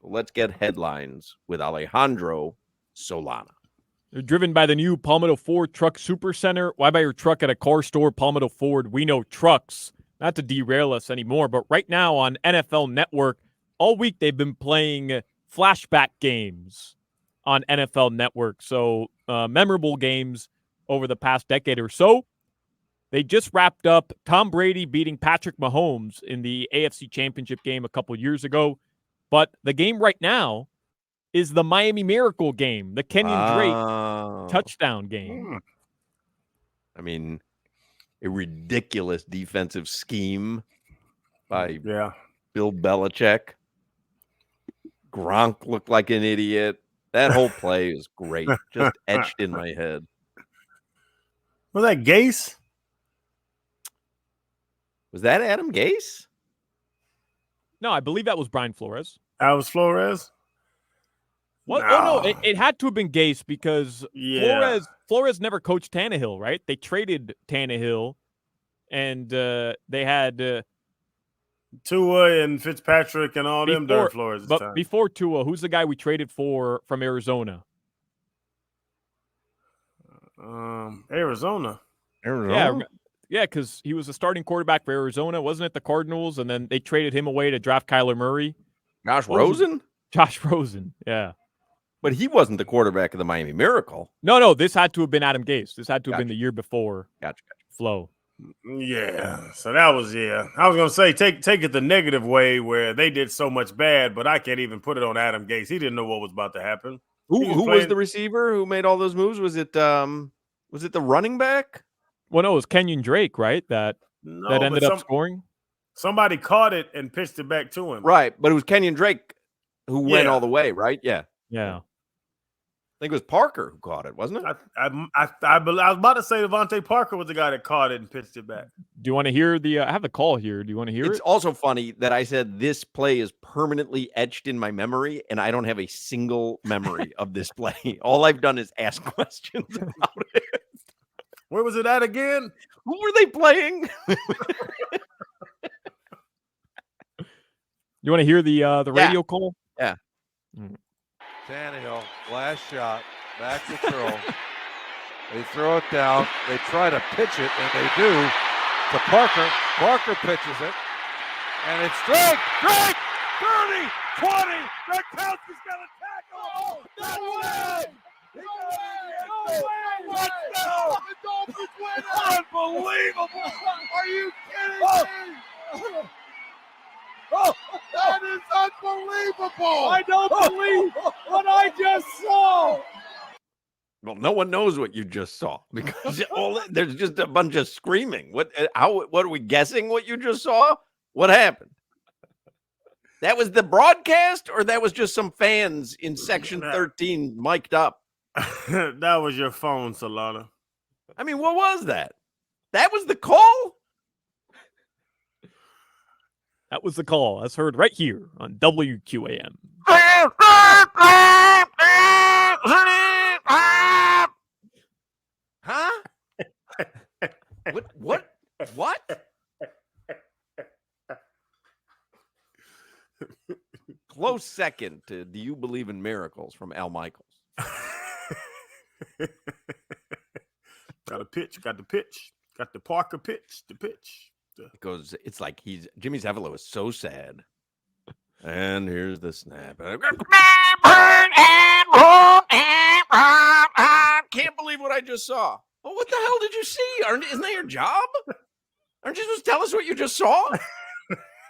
Let's get headlines with Alejandro Solana. They're driven by the new Palmetto Ford Truck Supercenter. Why buy your truck at a car store? Palmetto Ford, we know trucks. Not to derail us anymore, but right now on NFL Network, all week they've been playing flashback games on NFL Network. So memorable games over the past decade or so. They just wrapped up Tom Brady beating Patrick Mahomes in the AFC Championship game a couple years ago. But the game right now is the Miami Miracle game, the Kenyon Drake touchdown game. I mean, a ridiculous defensive scheme by Bill Belichick. Gronk looked like an idiot. That whole play is great. Just etched in my head. Was that Gase? Was that Adam Gase? No, I believe that was Brian Flores. That was Flores? What? No. Oh, no, it had to have been Gase because Flores never coached Tannehill, right? They traded Tannehill, and they had Tua and Fitzpatrick and all them during Flores' time. Before Tua, who's the guy we traded for from Arizona? Arizona. Yeah, because he was a starting quarterback for Arizona. Wasn't it the Cardinals? And then they traded him away to draft Kyler Murray. Josh Rosen? Josh Rosen, yeah. But he wasn't the quarterback of the Miami Miracle. No, this had to have been Adam Gase. This had to have been the year before. Gotcha. Flo. Yeah, so that was, I was going to say, take it the negative way where they did so much bad, but I can't even put it on Adam Gase. He didn't know what was about to happen. Who was the receiver who made all those moves? Was it the running back? Well, no, it was Kenyon Drake, right? That ended up scoring. Somebody caught it and pitched it back to him. Right, but it was Kenyon Drake who went all the way, right? Yeah. Yeah. I think it was Parker who caught it, wasn't it? I was about to say Devontae Parker was the guy that caught it and pitched it back. Do you want to hear the I have the call here. Do you want to hear it? It's also funny that I said this play is permanently etched in my memory, and I don't have a single memory of this play. All I've done is ask questions about it. Where was it at again? Who were they playing? You want to hear the radio call? Yeah. Tannehill, last shot, back to throw. They throw it down. They try to pitch it, and they do to Parker. Parker pitches it, and it's Drake, 30, 20. That counts. He's got a tackle. No way! No way! What now? The Dolphins win! Unbelievable! Are you kidding me? Oh, that is unbelievable! I don't believe what I just saw! Well, no one knows what you just saw because there's just a bunch of screaming. What are we guessing what you just saw? What happened? That was the broadcast, or that was just some fans in section 13 mic'd up? That was your phone, Solana. I mean, what was that? That was the call? That was the call. That's heard right here on WQAM. Huh? What? Close second to Do You Believe in Miracles from Al Michaels. Got the pitch. Got the Parker pitch, the pitch. It's like Jimmy Zavalo is so sad. And here's the snap. Can't believe what I just saw. Well, what the hell did you see? Isn't that your job? Aren't you supposed to tell us what you just saw?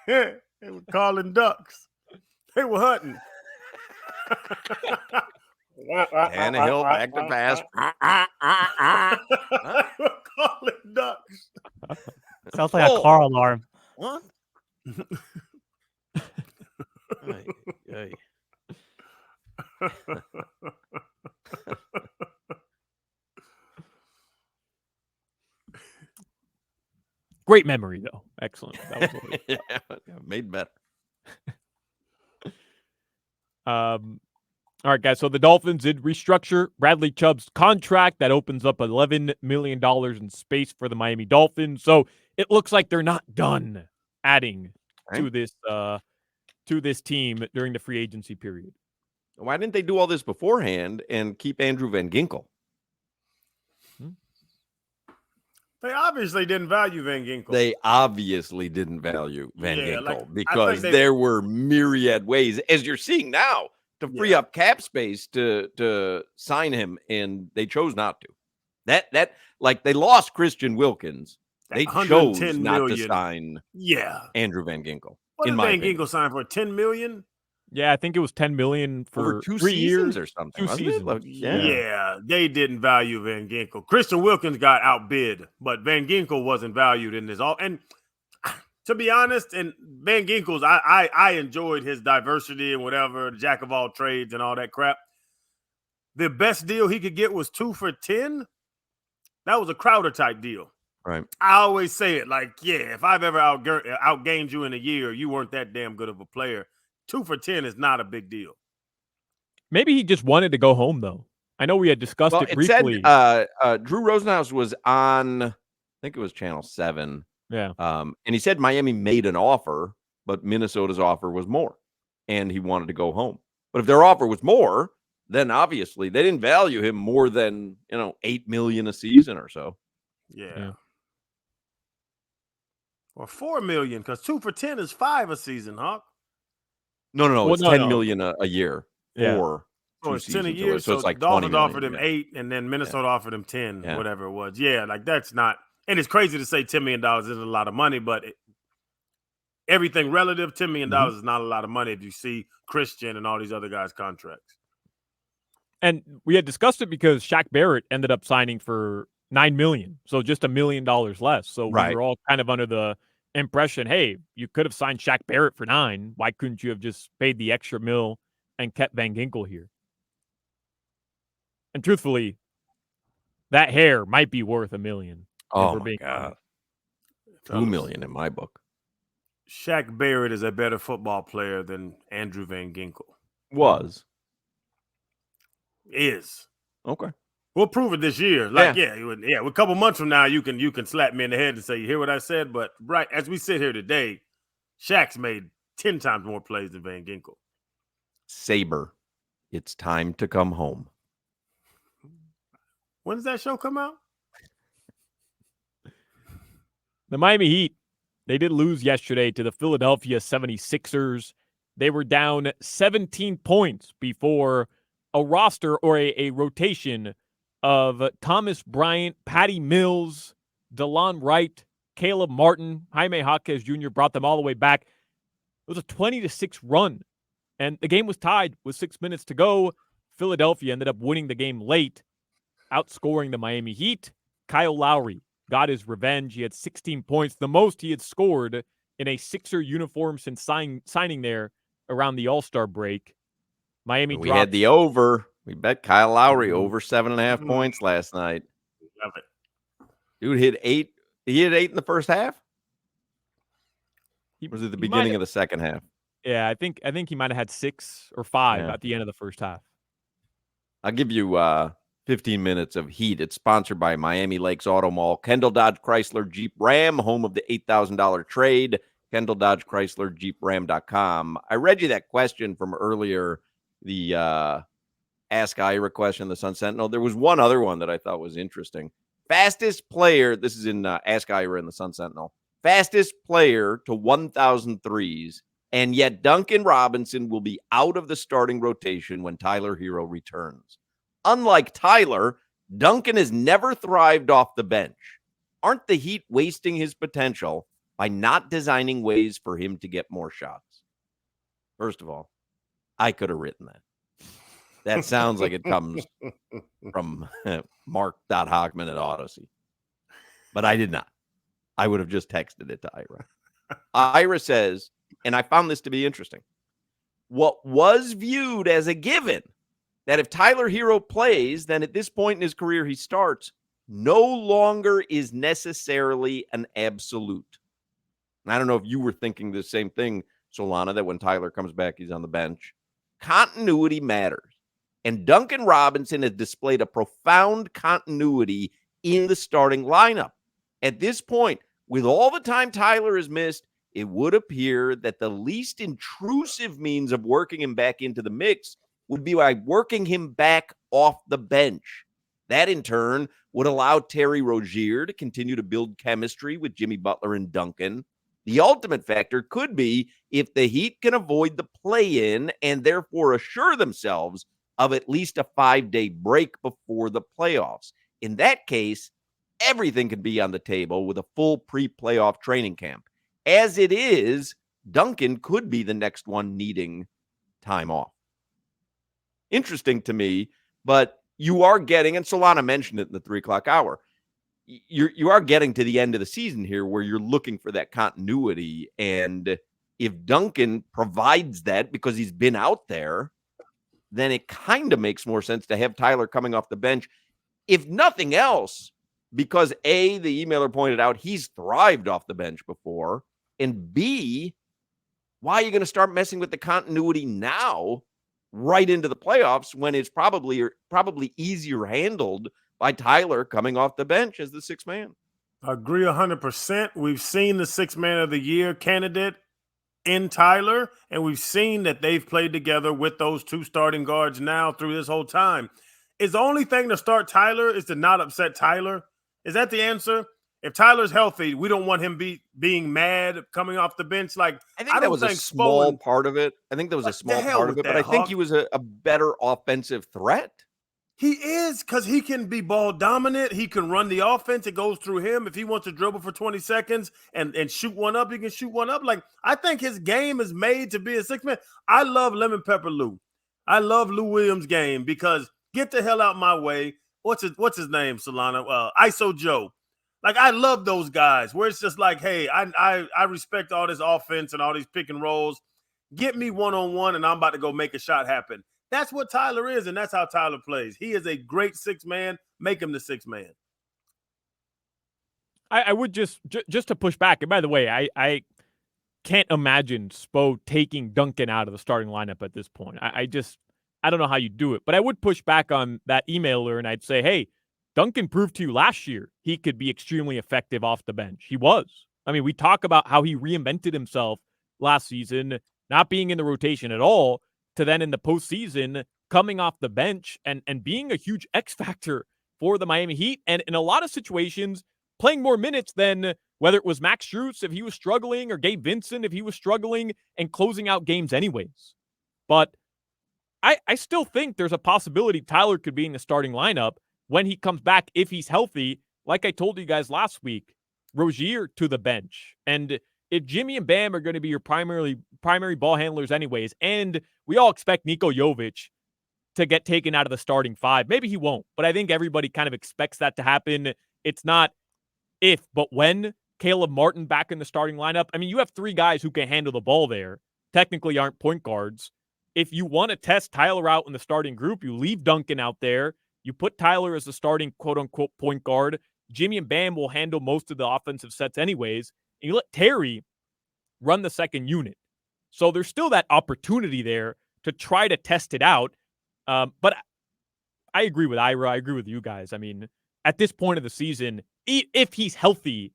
They were calling ducks. They were hunting. Tannehill back to pass. They were calling ducks. Sounds like a car alarm. What? Hey. Great memory, though. Excellent. That was made better. All right, guys. So the Dolphins did restructure Bradley Chubb's contract. That opens up $11 million in space for the Miami Dolphins. So it looks like they're not done adding to this to this team during the free agency period. Why didn't they do all this beforehand and keep Andrew Van Ginkel? They obviously didn't value Van Ginkel. They obviously didn't value Van Yeah, Ginkel like, because there were myriad ways, as you're seeing now, to free up cap space to sign him, and they chose not to. That like they lost Christian Wilkins. They chose not to sign Andrew Van Ginkel. What in did my Van opinion. Ginkel sign for? $10 million? Yeah, I think it was $10 million for over 2 3 seasons years or something. Two seasons. Like, Yeah, they didn't value Van Ginkel. Christian Wilkins got outbid, but Van Ginkel wasn't valued in this all. And to be honest, and Van Ginkel's, I enjoyed his diversity and whatever, the jack of all trades and all that crap. The best deal he could get was 2 for $10. That was a Crowder type deal. Right. I always say it like, yeah, if I've ever outgained you in a year, you weren't that damn good of a player. 2 for $10 is not a big deal. Maybe he just wanted to go home, though. I know we had discussed it briefly. Said, Drew Rosenhaus was on, I think it was Channel 7. Yeah. And he said Miami made an offer, but Minnesota's offer was more, and he wanted to go home. But if their offer was more, then obviously they didn't value him more than, $8 million a season or so. Yeah. Or $4 million, because 2 for $10 is $5 a season, Hawk. No. Well, it's $10 million a year for So 2 it's 10 seasons a year. away. So it's like Dolphins 20 million, offered him 8, and then Minnesota offered him 10, whatever it was. Yeah, like that's not. And it's crazy to say $10 million isn't a lot of money, but everything relative, $10 million is not a lot of money if you see Christian and all these other guys' contracts. And we had discussed it because Shaq Barrett ended up signing for $9 million, so just $1 million less. So we were all kind of under the impression, hey, you could have signed Shaq Barrett for $9 million. Why couldn't you have just paid the extra $1 million and kept Van Ginkel here? And truthfully, that hair might be worth $1 million. Oh my God, $2 million in my book. Shaq Barrett is a better football player than Andrew Van Ginkel. Was. Is. Okay. We'll prove it this year. Like, a couple months from now, you can slap me in the head and say, you hear what I said? But right as we sit here today, Shaq's made 10 times more plays than Van Ginkel. Saber, it's time to come home. When does that show come out? The Miami Heat, they did lose yesterday to the Philadelphia 76ers. They were down 17 points before a roster or a rotation of Thomas Bryant, Patty Mills, DeLon Wright, Caleb Martin, Jaime Jaquez Jr. brought them all the way back. It was a 20-6 run, and the game was tied with 6 minutes to go. Philadelphia ended up winning the game late, outscoring the Miami Heat. Kyle Lowry got his revenge. He had 16 points, the most he had scored in a Sixer uniform since signing there around the All-Star break. Miami We had the over. We bet Kyle Lowry over 7.5 points last night. Love it. Dude hit 8. He hit 8 in the first half? Or was it the beginning of the second half? Yeah, I think he might have had 6 or 5 at the end of the first half. I'll give you 15 minutes of heat. It's sponsored by Miami Lakes Auto Mall, Kendall Dodge Chrysler Jeep Ram, home of the $8,000 trade, Kendall Dodge Chrysler Jeep Ram.com. I read you that question from earlier, the Ask Ira question in the Sun Sentinel. There was one other one that I thought was interesting. Fastest player, this is in Ask Ira in the Sun Sentinel, fastest player to 1,000 threes, and yet Duncan Robinson will be out of the starting rotation when Tyler Herro returns. Unlike Tyler, Duncan has never thrived off the bench. Aren't the Heat wasting his potential by not designing ways for him to get more shots? First of all, I could have written that. That sounds like it comes from Mark.Hockman at Odyssey. But I did not. I would have just texted it to Ira. Ira says, and I found this to be interesting, what was viewed as a given, that if Tyler Herro plays, then at this point in his career he starts, no longer is necessarily an absolute. And I don't know if you were thinking the same thing, Solana, that when Tyler comes back, he's on the bench. Continuity matters. And Duncan Robinson has displayed a profound continuity in the starting lineup. At this point, with all the time Tyler has missed, it would appear that the least intrusive means of working him back into the mix would be by working him back off the bench. That, in turn, would allow Terry Rozier to continue to build chemistry with Jimmy Butler and Duncan. The ultimate factor could be if the Heat can avoid the play-in and therefore assure themselves of at least a 5-day break before the playoffs. In that case, everything could be on the table with a full pre-playoff training camp. As it is, Duncan could be the next one needing time off. Interesting to me, but you are getting, and Solana mentioned it in the 3 o'clock hour, you are getting to the end of the season here where you're looking for that continuity. And if Duncan provides that because he's been out there, then it kind of makes more sense to have Tyler coming off the bench. If nothing else, because A, the emailer pointed out he's thrived off the bench before, and B, why are you going to start messing with the continuity now right into the playoffs when it's probably easier handled by Tyler coming off the bench as the sixth man? Agree 100%. We've seen the sixth man of the year candidate in Tyler, and we've seen that they've played together with those two starting guards now through this whole time. Is the only thing to start Tyler is to not upset Tyler? Is that the answer? If Tyler's healthy, we don't want him being mad coming off the bench. Like, I think that was a small part of it. I think that was a small part of it, but I think he was a better offensive threat. He is, because he can be ball dominant. He can run the offense. It goes through him. If he wants to dribble for 20 seconds and shoot one up, he can shoot one up. Like, I think his game is made to be a six man. I love Lemon Pepper Lou. I love Lou Williams' game because get the hell out my way. What's his name, Solana? ISO Joe. Like, I love those guys where it's just like, hey, I respect all this offense and all these pick and rolls. Get me one-on-one and I'm about to go make a shot happen. That's what Tyler is, and that's how Tyler plays. He is a great six man. Make him the sixth man. I would just to push back. And by the way, I can't imagine Spo taking Duncan out of the starting lineup at this point. I don't know how you do it. But I would push back on that emailer, and I'd say, hey, Duncan proved to you last year he could be extremely effective off the bench. He was. I mean, we talk about how he reinvented himself last season, not being in the rotation at all, to then in the postseason coming off the bench and being a huge X factor for the Miami Heat. And in a lot of situations, playing more minutes than whether it was Max Strus if he was struggling or Gabe Vincent if he was struggling and closing out games anyways. But I still think there's a possibility Tyler could be in the starting lineup when he comes back if he's healthy. Like I told you guys last week, Rozier to the bench. And if Jimmy and Bam are going to be your primary ball handlers anyways, and we all expect Niko Jovic to get taken out of the starting five, maybe he won't, but I think everybody kind of expects that to happen. It's not if, but when. Caleb Martin back in the starting lineup. I mean, you have three guys who can handle the ball there, technically aren't point guards. If you want to test Tyler out in the starting group, you leave Duncan out there. You put Tyler as the starting quote-unquote point guard. Jimmy and Bam will handle most of the offensive sets anyways. And you let Terry run the second unit. So there's still that opportunity there to try to test it out. But I agree with Ira. I agree with you guys. I mean, at this point of the season, if he's healthy,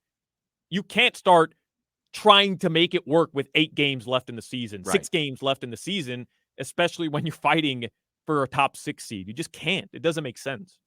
you can't start trying to make it work with 8 games left in the season, right. 6 games left in the season, especially when you're fighting for a top 6 seed. You just can't. It doesn't make sense.